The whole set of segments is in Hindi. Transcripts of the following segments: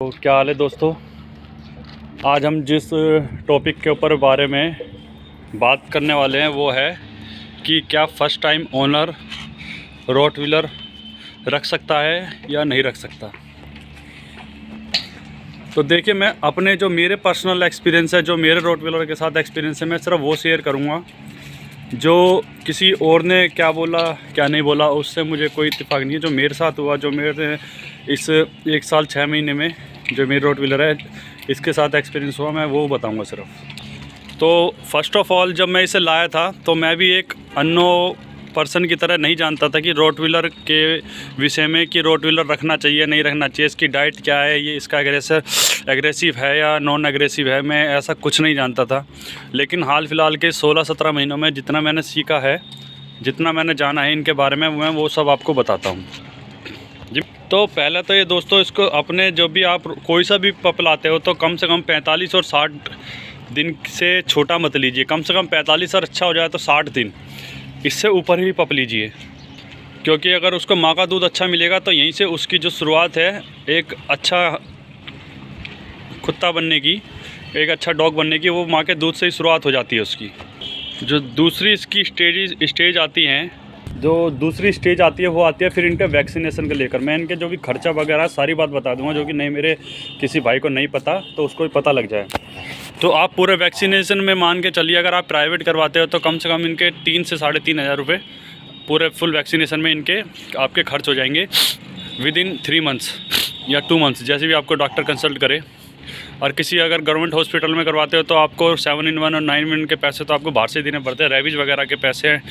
तो क्या हाल है दोस्तों। आज हम जिस टॉपिक के ऊपर बारे में बात करने वाले हैं वो है कि क्या फ़र्स्ट टाइम ओनर रोटवीलर रख सकता है या नहीं रख सकता। तो देखिए, मैं अपने जो मेरे पर्सनल एक्सपीरियंस है, जो मेरे रोटवीलर के साथ एक्सपीरियंस है, मैं सिर्फ वो शेयर करूँगा। जो किसी और ने क्या बोला क्या नहीं बोला उससे मुझे कोई इत्तेफाक नहीं है। जो मेरे साथ हुआ, जो मेरे इस 1 साल 6 महीने में जो मेरी रोटवीलर है इसके साथ एक्सपीरियंस हुआ, मैं वो बताऊंगा सिर्फ। तो फर्स्ट ऑफ़ ऑल, जब मैं इसे लाया था तो मैं भी एक अननो पर्सन की तरह नहीं जानता था कि रोटवीलर के विषय में, कि रोटवीलर रखना चाहिए नहीं रखना चाहिए, इसकी डाइट क्या है, ये इसका एग्रेसिव है या नॉन एग्रेसिव है। मैं ऐसा कुछ नहीं जानता था। लेकिन हाल फिलहाल के 16-17 महीनों में जितना मैंने सीखा है, जितना मैंने जाना है इनके बारे में, मैं वो सब आपको बताता हूँ जी। तो पहले तो ये दोस्तों, इसको अपने जो भी आप कोई सा भी पप लाते हो तो कम से कम 45 और 60 दिन से छोटा मत लीजिए। कम से कम 45 और अच्छा हो जाए तो 60 दिन, इससे ऊपर ही पप लीजिए। क्योंकि अगर उसको माँ का दूध अच्छा मिलेगा तो यहीं से उसकी जो शुरुआत है एक अच्छा कुत्ता बनने की, एक अच्छा डॉग बनने की, वो माँ के दूध से ही शुरुआत हो जाती है उसकी। जो दूसरी इसकी स्टेज आती हैं, जो दूसरी स्टेज आती है वो आती है फिर इनके वैक्सीनेशन को लेकर। मैं इनके जो भी खर्चा वगैरह सारी बात बता दूंगा, जो कि नहीं मेरे किसी भाई को नहीं पता तो उसको भी पता लग जाए। तो आप पूरे वैक्सीनेशन में मान के चलिए, अगर आप प्राइवेट करवाते हो तो कम से कम इनके 3 से 3,500 रुपये पूरे फुल वैक्सीनेशन में इनके आपके खर्च हो जाएंगे विदिन 3 मंथ्स या 2 मंथ्स, जैसे भी आपको डॉक्टर कंसल्ट करे। और किसी अगर गवर्नमेंट हॉस्पिटल में करवाते हो तो आपको 7 in 1 और 9 in 1 के पैसे तो आपको बाहर से देने पड़ते हैं। रेबीज़ वगैरह के पैसे हैं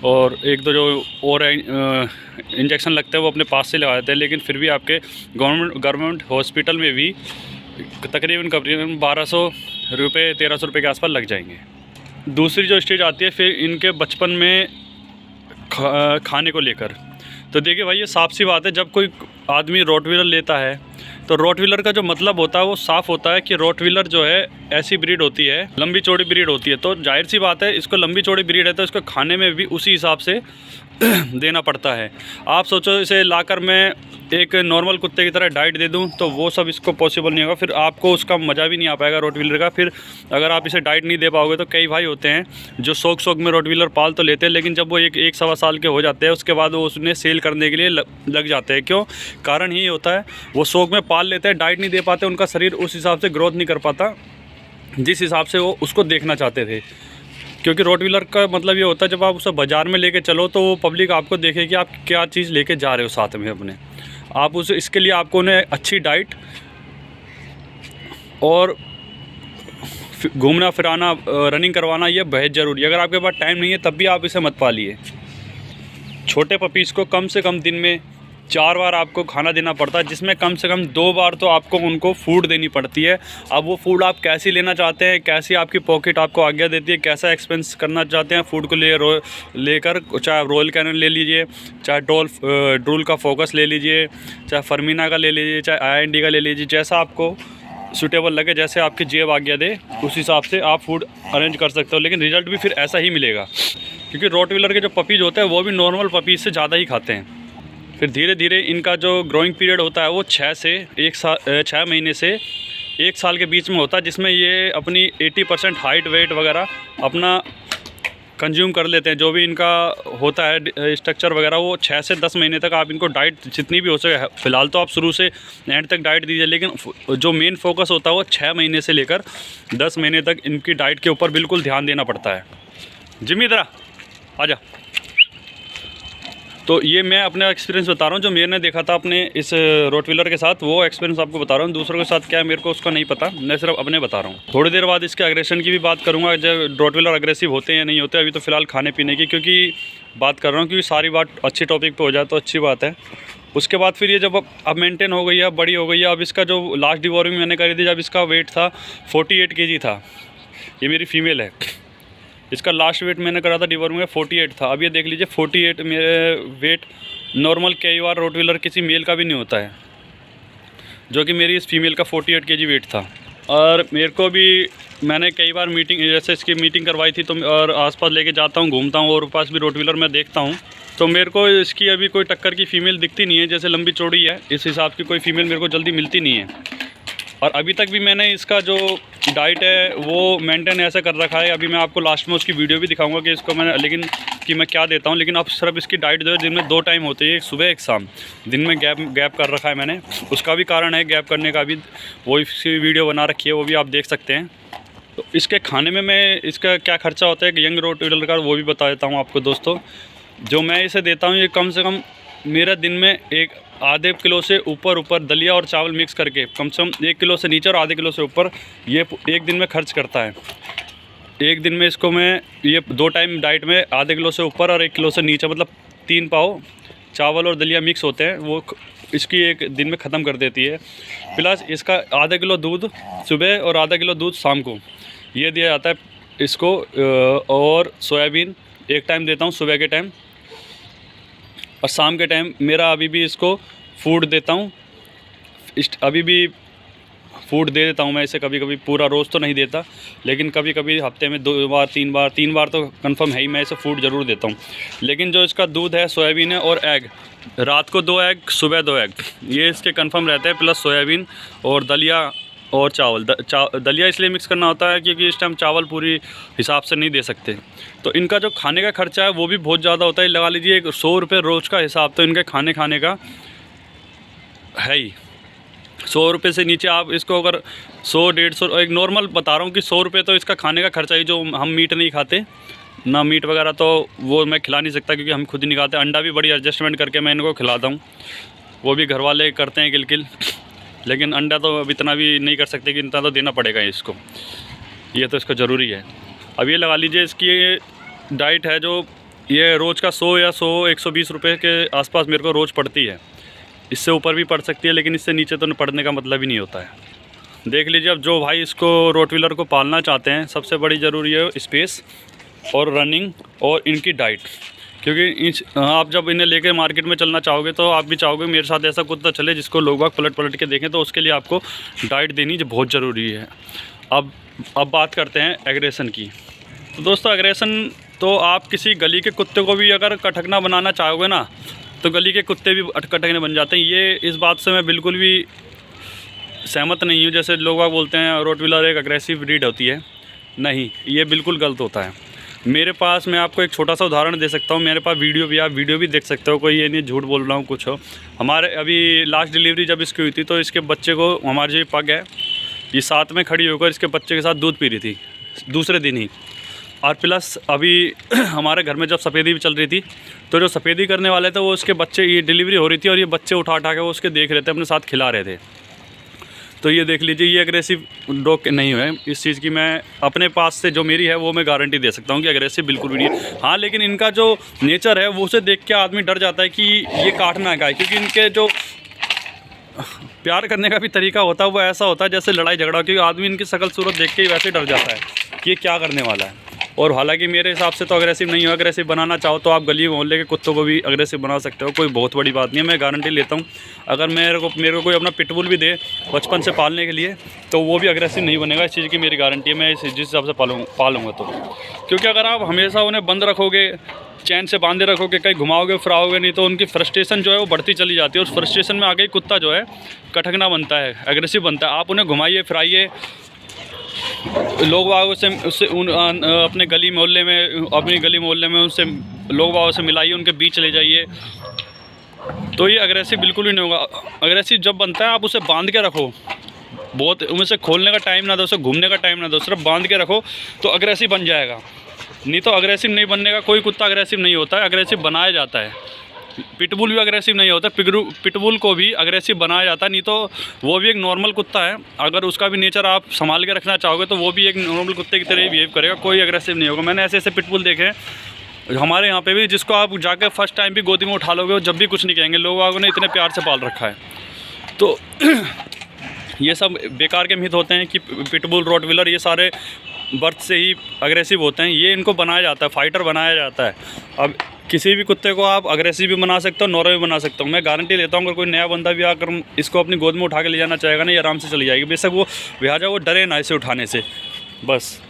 और एक दो जो और इंजेक्शन लगते हैं वो अपने पास से लगा देते हैं। लेकिन फिर भी आपके गवर्नमेंट हॉस्पिटल में भी तकरीबन 1200 रुपये 1300 रुपये के आसपास लग जाएंगे। दूसरी जो स्टेज आती है फिर इनके बचपन में खाने को लेकर। तो देखिए भाई, ये साफ सी बात है, जब कोई आदमी रोटवीलर लेता है तो रोटवीलर का जो मतलब होता है वो साफ़ होता है कि रोटवीलर जो है ऐसी ब्रीड होती है, लंबी चौड़ी ब्रीड होती है। तो जाहिर सी बात है, इसको लंबी चौड़ी ब्रीड है तो इसको खाने में भी उसी हिसाब से देना पड़ता है। आप सोचो इसे लाकर मैं एक नॉर्मल कुत्ते की तरह डाइट दे दूं तो वो सब इसको पॉसिबल नहीं होगा। फिर आपको उसका मज़ा भी नहीं आ पाएगा रोटवीलर का। फिर अगर आप इसे डाइट नहीं दे पाओगे तो कई भाई होते हैं जो शौक में रोटवीलर पाल तो लेते हैं, लेकिन जब वो एक सवा साल के हो जाते हैं उसके बाद वो उसने सेल करने के लिए लग जाते हैं। क्यों? कारण ही होता है वो शौक में पाल लेते हैं, डाइट नहीं दे पाते, उनका शरीर उस हिसाब से ग्रोथ नहीं कर पाता जिस हिसाब से वो उसको देखना चाहते थे। क्योंकि रोटवीलर का मतलब ये होता है जब आप उसे बाज़ार में लेके चलो तो वो पब्लिक आपको देखे कि आप क्या चीज़ लेके जा रहे हो साथ में अपने। आप उसे, इसके लिए आपको उन्हें अच्छी डाइट और घूमना फिराना, रनिंग करवाना ये बेहद ज़रूरी है। अगर आपके पास टाइम नहीं है तब भी आप इसे मत पालिए। छोटे पपीज़ को कम से कम दिन में 4 बार आपको खाना देना पड़ता है, जिसमें कम से कम 2 बार तो आपको उनको फूड देनी पड़ती है। अब वो फूड आप कैसी लेना चाहते हैं, कैसी आपकी पॉकेट आपको आज्ञा देती है, कैसा एक्सपेंस करना चाहते हैं फूड को लेकर, चाहे रॉयल कैनन ले लीजिए, चाहे ड्रूल का फोकस ले लीजिए, चाहे फर्मीना का ले लीजिए, चाहे IND का ले लीजिए, जैसा आपको सूटेबल लगे, जैसे आपकी जेब आज्ञा दे उस हिसाब से आप फूड अरेंज कर सकते हो। लेकिन रिज़ल्ट भी फिर ऐसा ही मिलेगा, क्योंकि रोटवीलर के जो पपीज़ होते हैं वो भी नॉर्मल पपीज़ से ज़्यादा ही खाते हैं। फिर धीरे धीरे इनका जो ग्रोइंग पीरियड होता है वो 6 महीने से 1 साल के बीच में होता है, जिसमें ये अपनी 80% हाइट वेट वगैरह अपना कंज्यूम कर लेते हैं। जो भी इनका होता है स्ट्रक्चर वगैरह, वो 6 से 10 महीने तक आप इनको डाइट जितनी भी हो सके, फ़िलहाल तो आप शुरू से एंड तक डाइट दीजिए, लेकिन जो मेन फोकस होता है वो 6 महीने से लेकर 10 महीने तक इनकी डाइट के ऊपर बिल्कुल ध्यान देना पड़ता है। जिम्मी इधर आजा। तो ये मैं अपना एक्सपीरियंस बता रहा हूँ, जो मैंने देखा था अपने इस रोटवीलर के साथ, वो एक्सपीरियंस आपको बता रहा हूँ। दूसरों के साथ क्या है मेरे को उसका नहीं पता, मैं सिर्फ अपने बता रहा हूँ। थोड़ी देर बाद इसके एग्रेशन की भी बात करूँगा, जब रोटवीलर अग्रेसिव होते हैं या नहीं होते। अभी तो फ़िलहाल खाने पीने की क्योंकि बात कर रहा हूँ, क्योंकि सारी बात अच्छी टॉपिक पर हो जाए तो अच्छी बात है। उसके बाद फिर ये जब अब मेंटेन हो गई है, बड़ी हो गई है। अब इसका जो लास्ट डिवॉर्मिंग मैंने करी थी, जब इसका वेट था 48 kg था। ये मेरी फ़ीमेल है, इसका लास्ट वेट मैंने करा था डिवॉर्मिंग में 48 था। अब ये देख लीजिए 48 मेरे वेट नॉर्मल कई बार रोटवीलर किसी मेल का भी नहीं होता है, जो कि मेरी इस फीमेल का 48 kg वेट था। और मेरे को भी मैंने कई बार मीटिंग, जैसे इसकी मीटिंग करवाई थी तो और आसपास लेके जाता हूँ, घूमता हूँ और पास भी रोटवीलर मैं देखता हूँ, तो मेरे को इसकी अभी कोई टक्कर की फ़ीमेल दिखती नहीं है। जैसे लंबी चौड़ी है इस हिसाब की कोई फ़ीमेल मेरे को जल्दी मिलती नहीं है। और अभी तक भी मैंने इसका जो डाइट है वो मेंटेन ऐसे कर रखा है। अभी मैं आपको लास्ट में उसकी वीडियो भी दिखाऊंगा कि इसको मैंने कि मैं क्या देता हूँ। लेकिन अब सिर्फ इसकी डाइट जो है दिन में 2 टाइम होती है, एक सुबह एक शाम। दिन में गैप कर रखा है मैंने, उसका भी कारण है गैप करने का भी, वो इसकी वीडियो बना रखी है, वो भी आप देख सकते हैं। तो इसके खाने में मैं इसका क्या ख़र्चा होता है कि यंग रोटवीलर का, वो भी बता देता हूँ आपको दोस्तों। जो मैं इसे देता हूँ ये कम से कम मेरा दिन में एक आधे किलो से ऊपर दलिया और चावल मिक्स करके कम से कम 1 किलो से नीचे और आधे किलो से ऊपर ये एक दिन में खर्च करता है। एक दिन में इसको मैं ये 2 टाइम डाइट में आधे किलो से ऊपर और 1 किलो से नीचे, मतलब 3 पाव चावल और दलिया मिक्स होते हैं, वो इसकी एक दिन में ख़त्म कर देती है। प्लस इसका आधा किलो दूध सुबह और आधा किलो दूध शाम को ये दिया जाता है इसको। और सोयाबीन एक टाइम देता हूँ सुबह के टाइम, और शाम के टाइम मेरा अभी भी इसको फूड देता हूँ। अभी भी फूड दे देता हूँ मैं इसे, कभी कभी पूरा रोज़ तो नहीं देता, लेकिन कभी कभी हफ्ते में 2 बार 3 बार तो कंफर्म है ही, मैं इसे फूड ज़रूर देता हूँ। लेकिन जो इसका दूध है, सोयाबीन है और एग, रात को 2 एग, सुबह 2 एग, ये इसके कंफर्म रहते हैं। प्लस सोयाबीन और दलिया और चावल। दलिया इसलिए मिक्स करना होता है क्योंकि इस टाइम चावल पूरी हिसाब से नहीं दे सकते। तो इनका जो खाने का खर्चा है वो भी बहुत ज़्यादा होता है। लगा लीजिए 100 रुपये रोज़ का हिसाब तो इनके खाने का है ही। 100 रुपये से नीचे आप इसको अगर 100-150, एक नॉर्मल बता रहा हूँ कि 100 रुपये तो इसका खाने का खर्चा ही। जो हम मीट नहीं खाते ना, मीट वगैरह तो वो मैं खिला नहीं सकता क्योंकि हम खुद ही नहीं खाते। अंडा भी बड़ी एडजस्टमेंट करके मैं इनको खिलाता हूँ, वो भी घर वाले करते हैं किल। लेकिन अंडा तो अब इतना भी नहीं कर सकते कि इतना तो देना पड़ेगा इसको, ये तो इसका ज़रूरी है। अब ये लगा लीजिए इसकी डाइट है जो ये रोज़ का 100 या 120 रुपये के आसपास मेरे को रोज़ पड़ती है। इससे ऊपर भी पड़ सकती है, लेकिन इससे नीचे तो पड़ने का मतलब ही नहीं होता है। देख लीजिए, अब जो भाई इसको रोटवीलर को पालना चाहते हैं, सबसे बड़ी ज़रूरी है स्पेस और रनिंग और इनकी डाइट। क्योंकि आप जब इन्हें लेकर मार्केट में चलना चाहोगे तो आप भी चाहोगे मेरे साथ ऐसा कुत्ता चले जिसको लोग बाग पलट के देखें, तो उसके लिए आपको डाइट देनी जो बहुत ज़रूरी है। अब बात करते हैं एग्रेशन की। तो दोस्तों, एग्रेशन तो आप किसी गली के कुत्ते को भी अगर कटकना बनाना चाहोगे ना, तो गली के कुत्ते भी कटकने बन जाते हैं। ये इस बात से मैं बिल्कुल भी सहमत नहीं हूँ। जैसे लोग बाग बोलते हैं रोटवीलर एक अग्रेसिव ब्रीड होती है, नहीं, ये बिल्कुल गलत होता है। मेरे पास, मैं आपको एक छोटा सा उदाहरण दे सकता हूँ। मेरे पास वीडियो भी, आप वीडियो भी देख सकते हो, कोई ये नहीं झूठ बोल रहा हूँ कुछ हो। हमारे अभी लास्ट डिलीवरी जब इसकी हुई थी तो इसके बच्चे को, हमारे जो पग है, ये साथ में खड़ी होकर इसके बच्चे के साथ दूध पी रही थी दूसरे दिन ही। और प्लस अभी हमारे घर में जब सफ़ेदी भी चल रही थी, तो जो सफ़ेदी करने वाले थे वो उसके बच्चे, ये डिलीवरी हो रही थी और ये बच्चे उठा के वो उसके देख रहे थे, अपने साथ खिला रहे थे। तो ये देख लीजिए, ये अग्रेसिव डॉग नहीं है। इस चीज़ की मैं अपने पास से जो मेरी है वो मैं गारंटी दे सकता हूँ कि अग्रेसिव बिल्कुल भी नहीं है। हाँ, लेकिन इनका जो नेचर है वो उसे देख के आदमी डर जाता है कि ये काटना है, क्योंकि इनके जो प्यार करने का भी तरीका होता है वो ऐसा होता है जैसे लड़ाई झगड़ा, क्योंकि आदमी इनकी शक्ल सूरत देख के ही वैसे डर जाता है कि ये क्या करने वाला है। और हालांकि मेरे हिसाब से तो अग्रेसिव नहीं हो। अग्रेसिव बनाना चाहो तो आप गली मोहल्ले के कुत्तों को भी अग्रेसिव बना सकते हो, कोई बहुत बड़ी बात नहीं है। मैं गारंटी लेता हूँ, अगर मेरे को कोई अपना पिटबुल भी दे बचपन से पालने के लिए, तो वो भी अग्रेसिव नहीं बनेगा। इस चीज़ की मेरी गारंटी है, मैं जिस हिसाब से पालूँगा तो। क्योंकि अगर आप हमेशा उन्हें बंद रखोगे, चैन से बांधे रखोगे, कहीं घुमाओगे फिराओगे नहीं, तो उनकी फ्रस्ट्रेशन जो है वो बढ़ती चली जाती है। और फ्रस्ट्रेशन में आगे कुत्ता जो है कटकना बनता है, एग्रेसिव बनता है। आप उन्हें घुमाइए फिराइए, लोग बागों से उससे अपने गली मोहल्ले में उनसे लोग बागों से मिलाइए, उनके बीच ले जाइए, तो ये अग्रेसिव बिल्कुल ही नहीं होगा। अग्रेसिव जब बनता है आप उसे बांध के रखो, बहुत उसे खोलने का टाइम ना दो, उसे घूमने का टाइम ना दो, सिर्फ बांध के रखो तो अग्रेसिव बन जाएगा। नहीं तो अग्रेसिव नहीं बनने का। कोई कुत्ता अग्रेसिव नहीं होता है, अग्रेसिव बनाया जाता है। पिटबुल भी अग्रेसिव नहीं होता, पिटबुल को भी अग्रेसिव बनाया जाता है, नहीं तो वो भी एक नॉर्मल कुत्ता है। अगर उसका भी नेचर आप संभाल के रखना चाहोगे तो वो भी एक नॉर्मल कुत्ते की तरह ही बिहेव करेगा, कोई अग्रेसिव नहीं होगा। मैंने ऐसे पिटबुल देखे हैं हमारे यहाँ पे भी, जिसको आप जाकर फर्स्ट टाइम भी गोदी में उठा लोगे जब भी कुछ नहीं कहेंगे। लोगों ने इतने प्यार से पाल रखा है। तो ये सब बेकार के मिथ होते हैं कि पिटबुल, रोटवीलर ये सारे बर्थ से ही अग्रेसिव होते हैं। ये इनको बनाया जाता है, फाइटर बनाया जाता है। अब किसी भी कुत्ते को आप अग्रेसिव भी बना सकते हो, नॉर्मल भी बना सकते हो। मैं गारंटी लेता हूँ अगर कोई नया बंदा भी आकर इसको अपनी गोद में उठा के ले जाना चाहेगा ना, ये आराम से चली जाएगी। बेशक वो लिहाजा वो डरे ना इसे उठाने से, बस।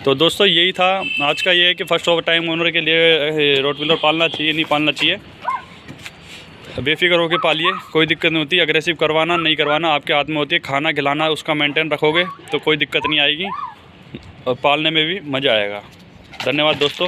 तो दोस्तों, यही था आज का। ये है कि फर्स्ट ऑफ टाइम ओनर के लिए रोटवीलर पालना चाहिए, नहीं पालना चाहिए। बेफिक्र होकर पालिए, कोई दिक्कत नहीं होती। अग्रेसिव करवाना नहीं करवाना आपके हाथ में होती है। खाना खिलाना उसका मेंटेन रखोगे तो कोई दिक्कत नहीं आएगी और पालने में भी मज़ा आएगा। धन्यवाद दोस्तों।